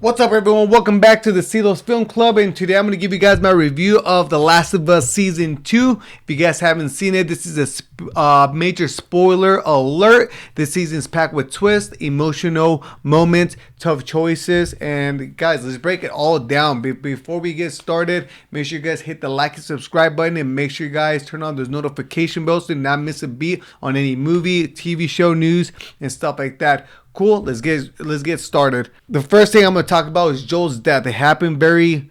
What's up, everyone? Welcome back to the Silos Film Club, and today I'm going to give you guys my review of The Last of Us Season 2. If you guys haven't seen it, this is a major spoiler alert. This season's packed with twists, emotional moments, tough choices, and guys, let's break it all down. Before we get started, make sure you guys hit the like and subscribe button, and make sure you guys turn on those notification bells to not miss a beat on any movie, TV show news, and stuff like that. Cool, let's get started. The first thing I'm going to talk about is Joel's death. It happened very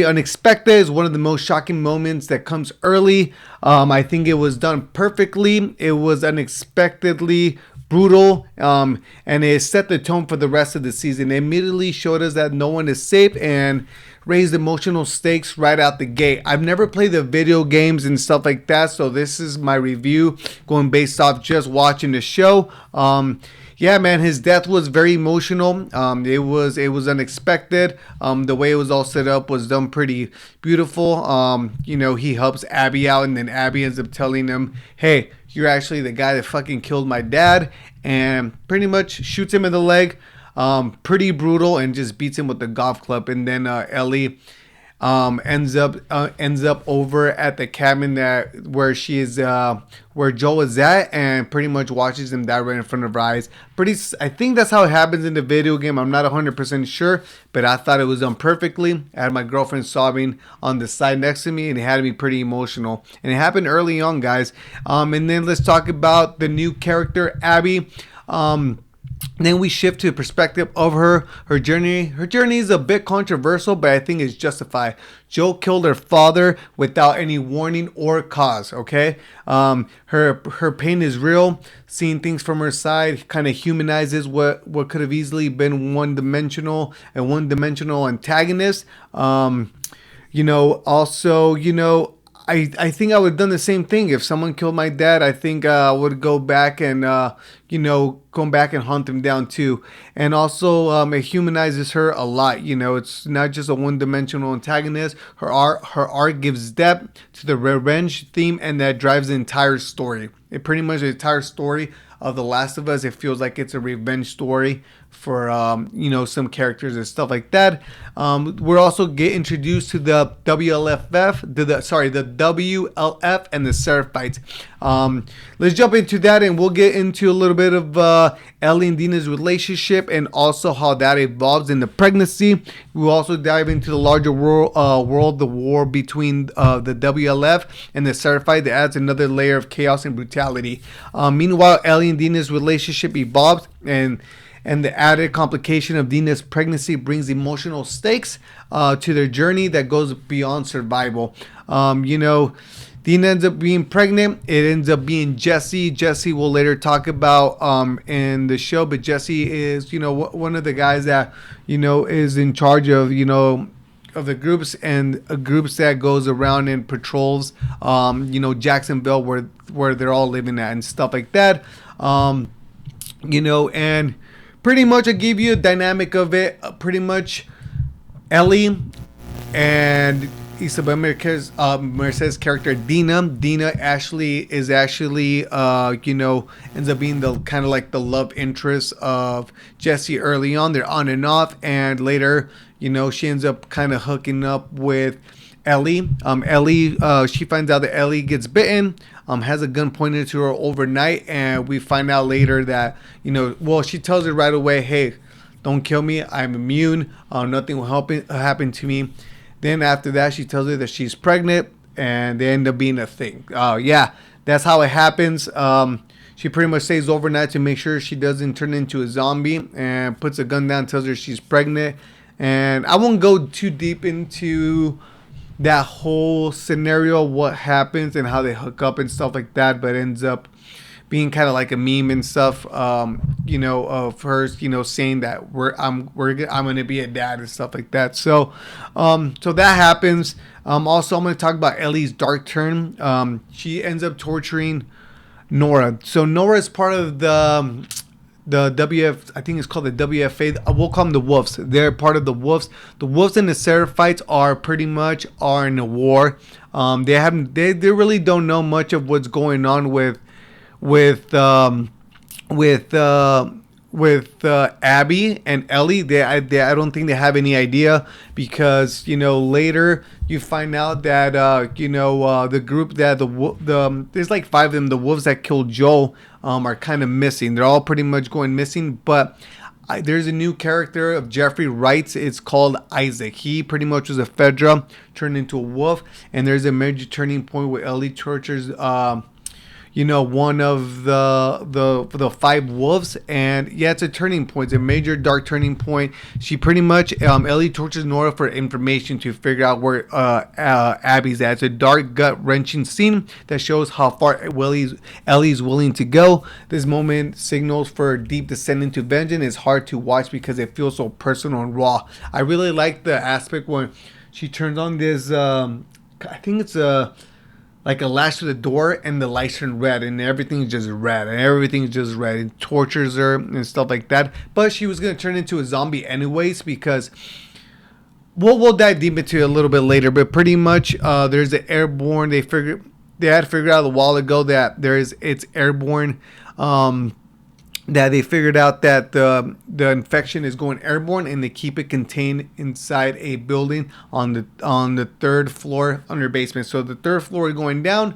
unexpected. It's one of the most shocking moments that comes early. I think it was done perfectly. It was unexpectedly brutal, and it set the tone for the rest of the season. It immediately showed us that no one is safe and raised emotional stakes right out the gate. I've never played the video games and stuff like that, so this is my review going based off just watching the show. Yeah, man, his death was very emotional. It was unexpected. The way it was all set up was done pretty beautiful. He helps Abby out, and then Abby ends up telling him, "Hey, you're actually the guy that fucking killed my dad," and pretty much shoots him in the leg. Pretty brutal, and just beats him with the golf club. And then Ellie ends up over at the cabin where Joel is at, and pretty much watches him die right in front of her eyes. I think that's how it happens in the video game. I'm not 100% sure, but I thought it was done perfectly. I had my girlfriend sobbing on the side next to me, and it had me pretty emotional. And it happened early on, guys. And then let's talk about the new character, Abby. Then we shift to the perspective of her journey. Her journey is a bit controversial, but I think it's justified. Joel killed her father without any warning or cause, okay? Her pain is real. Seeing things from her side kind of humanizes what could have easily been one-dimensional antagonist. I think I would have done the same thing. If someone killed my dad, I think I would go back and hunt him down too. And also, it humanizes her a lot. It's not just a one-dimensional antagonist. Her arc gives depth to the revenge theme, and that drives the entire story. It pretty much the entire story of The Last of Us. It feels like it's a revenge story for some characters and stuff like that. We're also get introduced to the WLF and the Seraphites. Let's jump into that, and we'll get into a little bit of Ellie and Dina's relationship, and also how that evolves in the pregnancy. We'll also dive into the larger world, the war between the WLF and the Seraphite, that adds another layer of chaos and brutality. Meanwhile, Ellie and Dina's relationship evolves, and the added complication of Dina's pregnancy brings emotional stakes to their journey that goes beyond survival. Dina ends up being pregnant. It ends up being Jesse. Jesse we'll later talk about in the show, but Jesse is, one of the guys that, is in charge of, of the groups and groups that goes around and patrols, Jacksonville, where they're all living at and stuff like that. And pretty much I gave you a dynamic of it. Pretty much Ellie and Isabel Merced's character Dina ends up being the kind of like the love interest of Jesse early on. They're on and off, and later, she ends up kind of hooking up with Ellie. She finds out that Ellie gets bitten, has a gun pointed to her overnight, and we find out later that, she tells her right away, "Hey, don't kill me. I'm immune. Nothing will happen to me." Then after that, she tells her that she's pregnant, and they end up being a thing. That's how it happens. She pretty much stays overnight to make sure she doesn't turn into a zombie, and puts a gun down, tells her she's pregnant. And I won't go too deep into that whole scenario, what happens and how they hook up and stuff like that, but ends up being kind of like a meme and stuff, of her, saying that I'm gonna be a dad and stuff like that. So that happens. Also, I'm gonna talk about Ellie's dark turn. She ends up torturing Nora. So Nora is part of the I think it's called the WFA. We'll call them the Wolves. They're part of the Wolves. The Wolves and the Seraphites are in a war. They really don't know much of what's going on with Abby and Ellie, I don't think they have any idea, because later you find out that the group that there's like five of them, the wolves that killed Joel, are kind of missing. They're all pretty much going missing, but there's a new character of Jeffrey Wright's. It's called Isaac. He pretty much was a Fedra turned into a wolf, and there's a major turning point where Ellie tortures one of the five wolves. And yeah, it's a turning point. It's a major dark turning point. She pretty much Ellie tortures Nora for information to figure out where Abby's at. It's a dark, gut wrenching scene that shows how far Ellie's willing to go. This moment signals for deep descent into vengeance. It's hard to watch because it feels so personal and raw. I really like the aspect when she turns on this I think it's like a latch to the door, and the lights turn red, and everything's just red, and tortures her and stuff like that. But she was gonna turn into a zombie anyways, because we'll dive deep into it a little bit later. But pretty much, there's an airborne. They had figured out a while ago that it's airborne. That they figured out that the infection is going airborne, and they keep it contained inside a building on the third floor under basement. So the third floor is going down.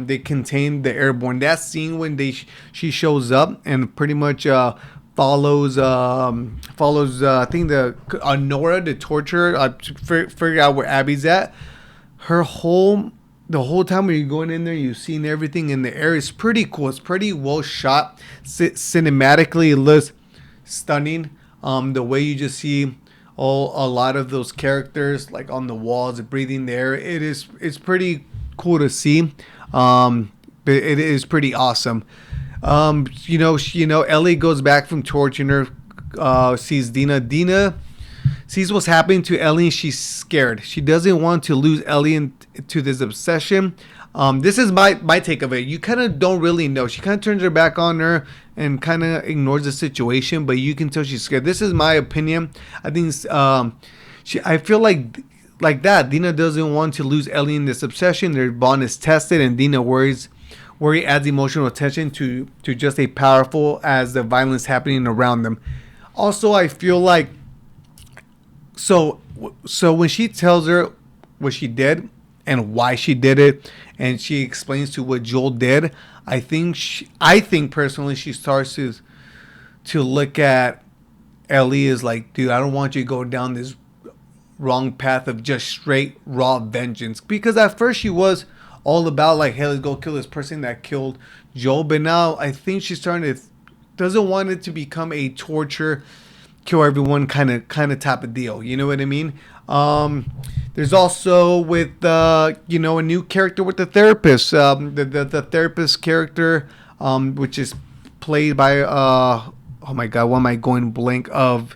They contain the airborne. That scene when she shows up and pretty much follows I think Nora to torture to figure out where Abby's at. The whole time when you're going in there, you've seen everything in the air. It's pretty cool. It's pretty well shot. Cinematically, it looks stunning. The way you just see a lot of those characters like on the walls, breathing the air. It's pretty cool to see. But it is pretty awesome. Ellie goes back from torturing her. Sees Dina sees what's happening to Ellie, and she's scared. She doesn't want to lose Ellie into this obsession. This is my take of it. You kind of don't really know. She kind of turns her back on her and kind of ignores the situation, but you can tell she's scared. This is my opinion. I think I feel like that. Dina doesn't want to lose Ellie in this obsession. Their bond is tested, and Dina worry adds emotional attention to just a powerful as the violence happening around them. Also, I feel like So when she tells her what she did and why she did it, and she explains to what Joel did, I think personally she starts to look at Ellie as like, dude, I don't want you to go down this wrong path of just straight raw vengeance. Because at first she was all about like, hey, let's go kill this person that killed Joel, but now I think she's starting to doesn't want it to become a torture, kill everyone kind of type of deal. You know what I mean? There's also with a new character with the therapist. The therapist character, which is played by oh my god, why am I going blank of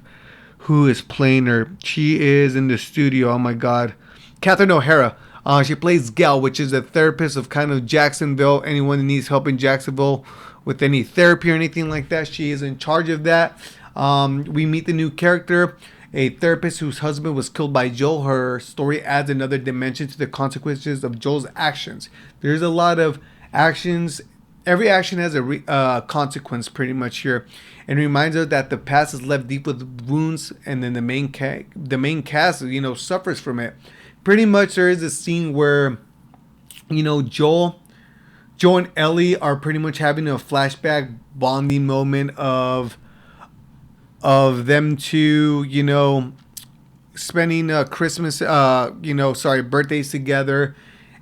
who is playing her? She is in the studio. Oh my god, Catherine O'Hara. She plays Gail, which is a therapist of kind of Jacksonville. Anyone that needs help in Jacksonville with any therapy or anything like that, she is in charge of that. We meet the new character, a therapist whose husband was killed by Joel. Her story adds another dimension to the consequences of Joel's actions. There's a lot of actions. Every action has a consequence pretty much here, and reminds us that the past is left deep with wounds, and then the main cast suffers from it. Pretty much there is a scene where Joel and Ellie are pretty much having a flashback bonding moment of them two, spending Christmas, birthdays together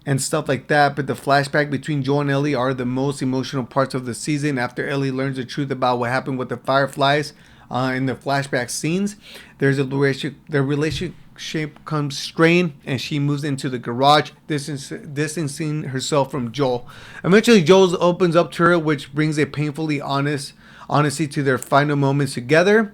and stuff like that. But the flashback between Joel and Ellie are the most emotional parts of the season. After Ellie learns the truth about what happened with the Fireflies in the flashback scenes, the relationship becomes strained, and she moves into the garage, distancing herself from Joel. Eventually, Joel opens up to her, which brings a painfully honesty to their final moments together.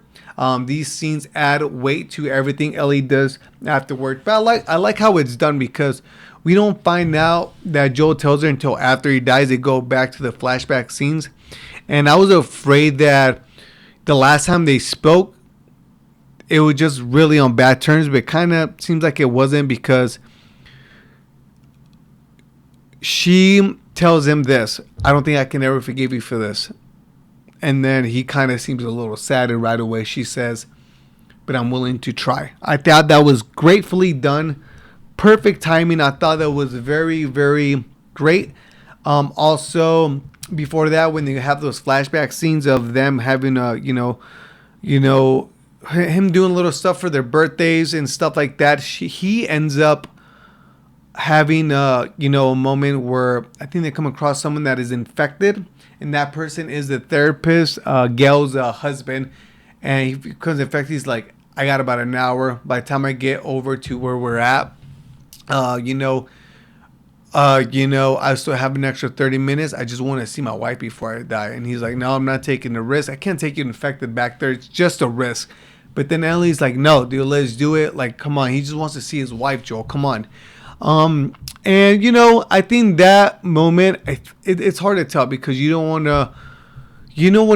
These scenes add weight to everything Ellie does afterward. But I like how it's done, because we don't find out that Joel tells her until after he dies. They go back to the flashback scenes, and I was afraid that the last time they spoke, it was just really on bad terms, but it kind of seems like it wasn't, because she tells him this: I don't think I can ever forgive you for this. And then he kind of seems a little sad, and right away she says, "But I'm willing to try." I thought that was gratefully done. Perfect timing. I thought that was very, very great. Also, before that, when you have those flashback scenes of them having you know, him doing little stuff for their birthdays and stuff like that, he ends up having a moment where I think they come across someone that is infected, and that person is the therapist, Gail's husband, and he becomes infected. He's like, "I got about an hour. By the time I get over to where we're at, uh, you know, I still have an extra 30 minutes. I just want to see my wife before I die." And he's like, "No, I'm not taking the risk. I can't take you infected back there. It's just a risk." But then Ellie's like, "No, dude, let's do it. Like, come on. He just wants to see his wife, Joel. Come on." And I think that moment, it's hard to tell because you don't want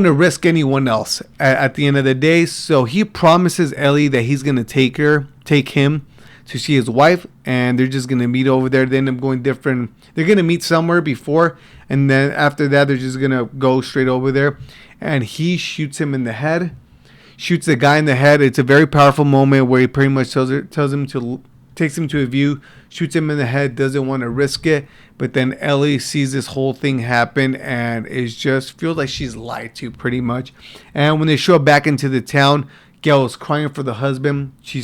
to risk anyone else at the end of the day. So he promises Ellie that he's gonna take him to see his wife, and they're just gonna meet over there. They end up going different. They're gonna meet somewhere before, and then after that, they're just gonna go straight over there. And he shoots him in the head, shoots the guy in the head. It's a very powerful moment where he pretty much tells him to takes him to a view, shoots him in the head, doesn't want to risk it. But then Ellie sees this whole thing happen and is just feels like she's lied to pretty much. And when they show back into the town, Gail is crying for the husband. He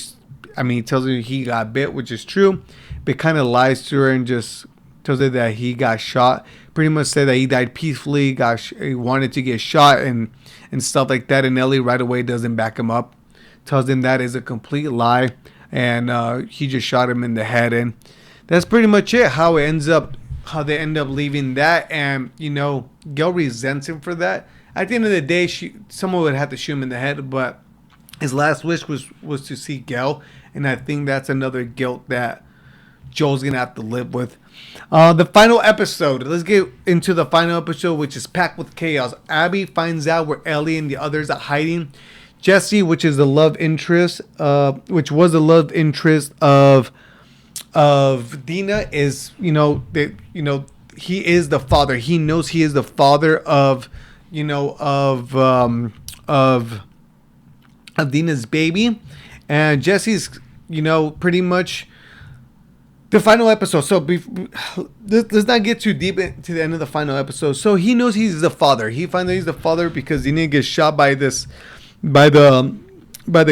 tells her he got bit, which is true, but kind of lies to her and just tells her that he got shot. Pretty much said that he died peacefully, he wanted to get shot and stuff like that. And Ellie right away doesn't back him up, tells him that is a complete lie. And he just shot him in the head, and that's pretty much it. How they end up leaving that, and Gail resents him for that. At the end of the day, someone would have to shoot him in the head, but his last wish was to see Gail, and I think that's another guilt that Joel's gonna have to live with. The final episode. Let's get into the final episode, which is packed with chaos. Abby finds out where Ellie and the others are hiding. Jesse, which was the love interest of Dina, is he is the father. He knows he is the father of Dina's baby, and Jesse's pretty much the final episode. So let's not get too deep into the end of the final episode. So he knows he's the father. He finds out he's the father because Dina gets shot by the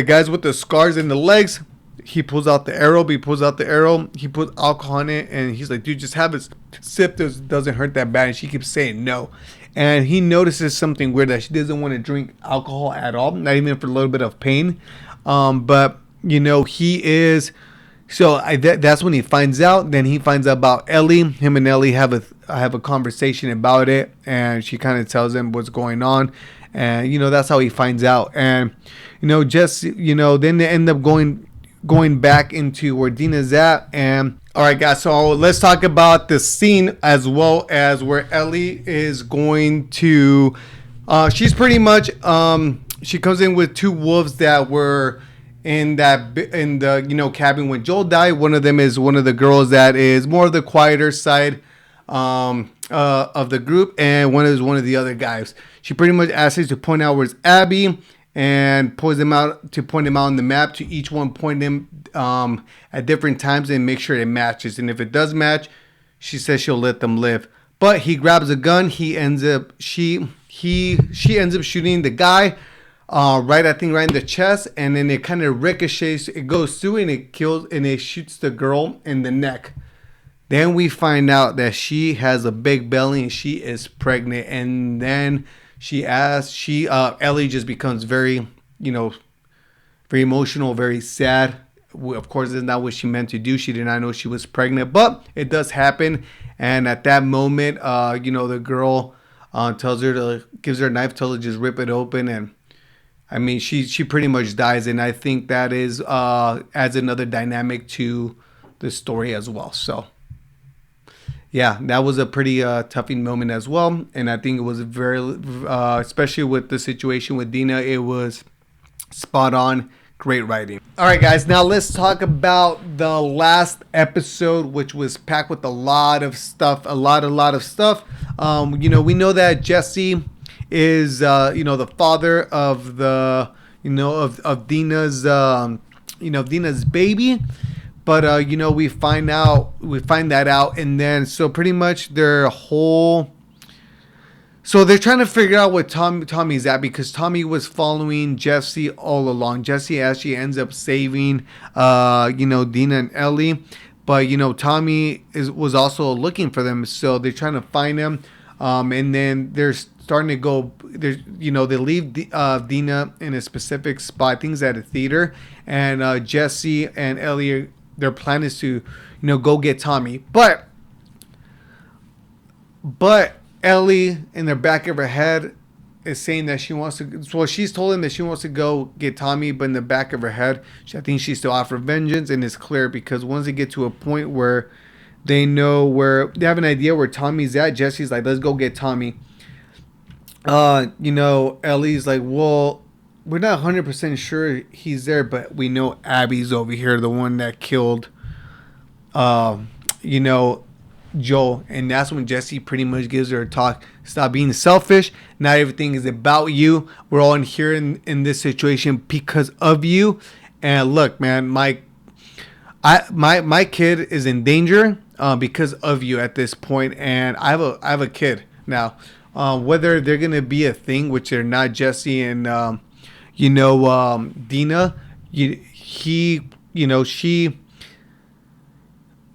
guys with the scars in the legs. He pulls out the arrow. He puts alcohol in it, and he's like, "Dude, just have a sip. This doesn't hurt that bad." And she keeps saying no. And he notices something weird, that she doesn't want to drink alcohol at all, not even for a little bit of pain. But he is. So that's when he finds out. Then he finds out about Ellie. Him and Ellie have a conversation about it, and she kind of tells him what's going on. And that's how he finds out. And then they end up going back into where Dina's at. And all right, guys, so let's talk about the scene as well as where Ellie is going to she's pretty much she comes in with two wolves that were in the cabin when Joel died. One of them is one of the girls that is more of the quieter side of the group, and one is one of the other guys. She pretty much asks us to point out where's Abby, and point them out on the map, to each one point them at different times and make sure it matches. And if it does match, she says she'll let them live. But he grabs a gun. She ends up shooting the guy right in the chest, and then it kind of ricochets. It goes through and it kills, and it shoots the girl in the neck. Then we find out that she has a big belly and she is pregnant. And then Ellie just becomes very, very emotional, very sad. Of course, it's not what she meant to do. She did not know she was pregnant, but it does happen. And at that moment, the girl gives her a knife, tells her to just rip it open. And she pretty much dies. And I think that adds another dynamic to the story as well. So yeah, that was a pretty toughing moment as well. And I think it was very, especially with the situation with Dina, it was spot on. Great writing. All right, guys, now let's talk about the last episode, which was packed with a lot of stuff. We know that Jesse is the father of the of Dina's Dina's baby. But we find that out, and then so pretty much their whole. So they're trying to figure out what Tommy's at, because Tommy was following Jesse all along. Jesse actually ends up saving Dina and Ellie, but Tommy was also looking for them. So they're trying to find him, and then they're starting to go. They leave Dina in a specific spot. I think it's at a theater, and Jesse and Ellie, their plan is to go get Tommy, but Ellie, in the back of her head, is saying that she wants to. Well, she's told him that she wants to go get Tommy, but in the back of her head, I think she's still out for vengeance. And it's clear because once they get to a point where they have an idea where Tommy's at, Jesse's like, "Let's go get Tommy." Ellie's like, "Well, we're not 100% sure he's there, but we know Abby's over here, the one that killed, Joel." And that's when Jesse pretty much gives her a talk. Stop being selfish. Not everything is about you. We're all in here in this situation because of you. And look, man, my kid is in danger because of you at this point. And I have a kid now. Whether they're gonna be a thing, which they're not, Jesse and Dina.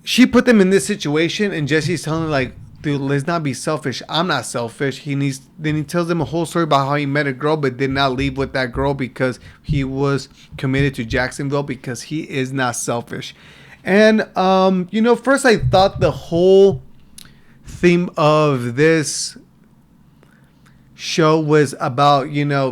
She put them in this situation, and Jesse's telling her, like, dude, let's not be selfish. I'm not selfish. Then he tells them a whole story about how he met a girl but did not leave with that girl because he was committed to Jacksonville, because he is not selfish. And first I thought the whole theme of this show was about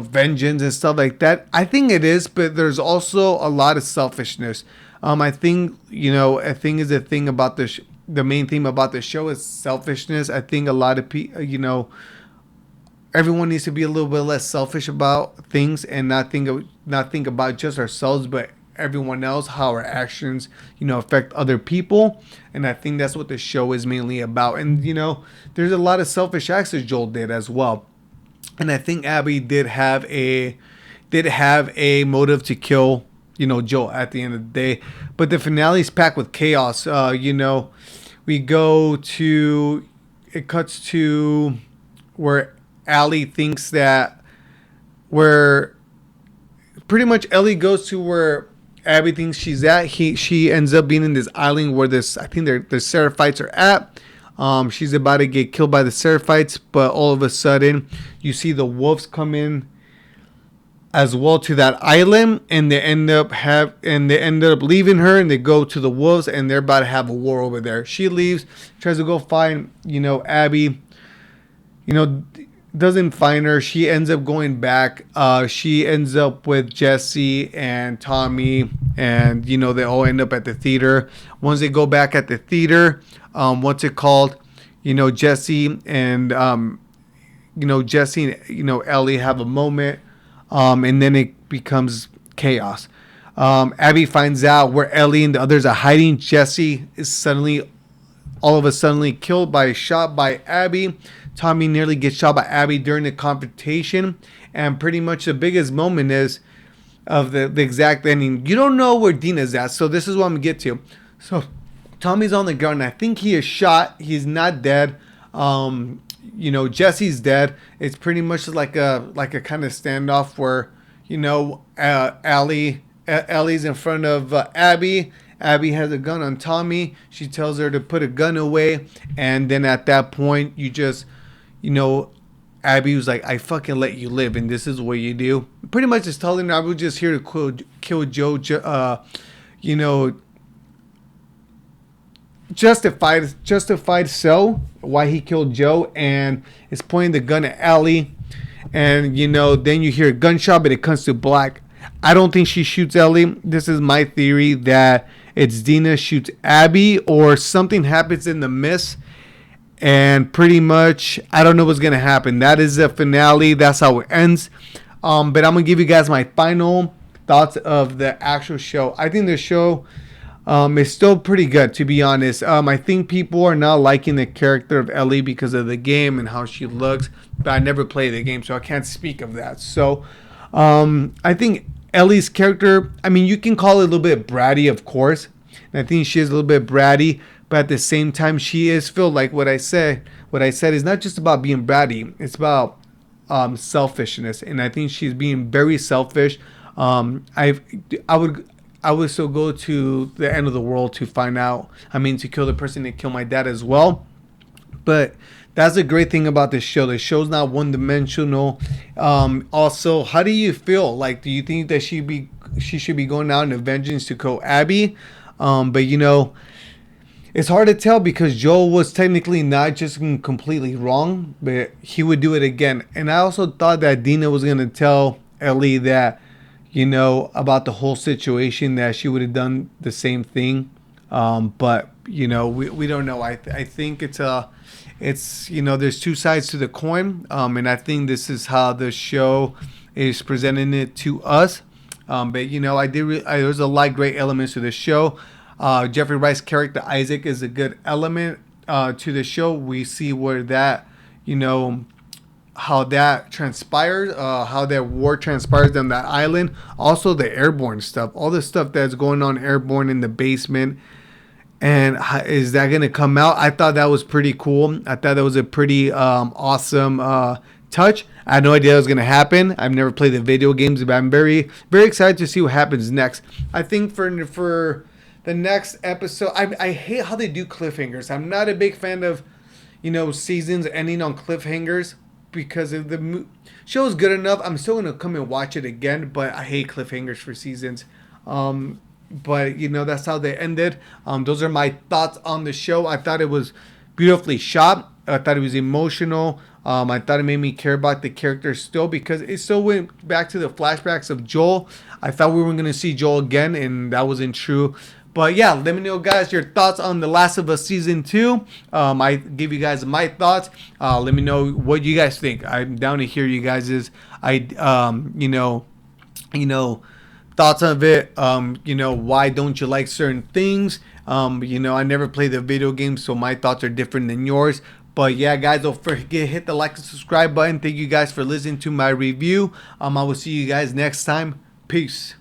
vengeance and stuff like that. I think it is, but there's also a lot of selfishness. I think the thing about the main theme about the show is selfishness. I think a lot of people, everyone needs to be a little bit less selfish about things and not think about just ourselves, but everyone else, how our actions, affect other people. And I think that's what the show is mainly about. And there's a lot of selfish acts that Joel did as well. And I think Abby did have a motive to kill Joel at the end of the day. But the finale is packed with chaos. We go to, it cuts to where Allie thinks that, where pretty much Ellie goes to where Abby thinks she's at. She ends up being in this island where the Seraphites are at. She's about to get killed by the Seraphites, but all of a sudden you see the wolves come in as well to that island, and they end up leaving her, and they go to the wolves, and they're about to have a war over there. She leaves, tries to go find Abby, doesn't find her. She ends up going back. She ends up with Jesse and Tommy, and they all end up at the theater. Once they go back at the theater, Jesse and Ellie have a moment. And then it becomes chaos. Abby finds out where Ellie and the others are hiding. Jesse is all of a sudden shot by Abby. Tommy nearly gets shot by Abby during the confrontation. And pretty much the biggest moment is of the exact ending. You don't know where Dina's at, so this is what I'm going to get to. So Tommy's on the ground. I think he is shot. He's not dead. Jesse's dead. It's pretty much like a kind of standoff where Ellie's in front of Abby. Abby has a gun on Tommy. She tells her to put a gun away, and then at that point you just Abby was like, I fucking let you live, and this is what you do. Pretty much just telling her, I was just here to kill Joe. Justified so why he killed Joe, and is pointing the gun at Ellie, and then you hear a gunshot, but it comes to black. I don't think she shoots Ellie. This is my theory that it's Dina shoots Abby, or something happens in the mist, and pretty much I don't know what's gonna happen. That is the finale. That's how it ends. But I'm gonna give you guys my final thoughts of the actual show. I think the show It's still pretty good, to be honest. I think people are not liking the character of Ellie because of the game and how she looks, but I never played the game, so I can't speak of that. So, I think Ellie's character, I mean, you can call it a little bit bratty, of course. And I think she is a little bit bratty, but at the same time, she is feel like what I said. What I said is not just about being bratty; it's about selfishness, and I think she's being very selfish. I I would I would still go to the end of the world to find out. I mean, to kill the person that killed my dad as well. But that's the great thing about this show. The show's not one dimensional. Also, how do you feel? Like, do you think that she should be going out in vengeance to kill Abby? But it's hard to tell because Joel was technically not just completely wrong, but he would do it again. And I also thought that Dina was gonna tell Ellie that, about the whole situation, that she would have done the same thing. But we don't know. I think it's there's two sides to the coin. And I think this is how the show is presenting it to us. But there's a lot of great elements to the show. Jeffrey Wright's character Isaac is a good element to the show. We see where that, how that transpires, how that war transpires on that island. Also the airborne stuff, all the stuff that's going on airborne in the basement. And is that going to come out? I thought that was pretty cool. I thought that was a pretty awesome touch. I had no idea it was going to happen. I've never played the video games, but I'm very, very excited to see what happens next. I think for the next episode, I hate how they do cliffhangers. I'm not a big fan of, seasons ending on cliffhangers because if the show is good enough, I'm still going to come and watch it again, but I hate cliffhangers for seasons. But that's how they ended. Those are my thoughts on the show. I thought it was beautifully shot. I thought it was emotional. I thought it made me care about the characters still because it still went back to the flashbacks of Joel. I thought we were going to see Joel again, and that wasn't true. But yeah, let me know, guys, your thoughts on The Last of Us Season 2. I give you guys my thoughts. Let me know what you guys think. I'm down to hear you guys' thoughts of it. Why don't you like certain things? I never played the video game, so my thoughts are different than yours. But yeah, guys, don't forget, hit the like and subscribe button. Thank you guys for listening to my review. I will see you guys next time. Peace.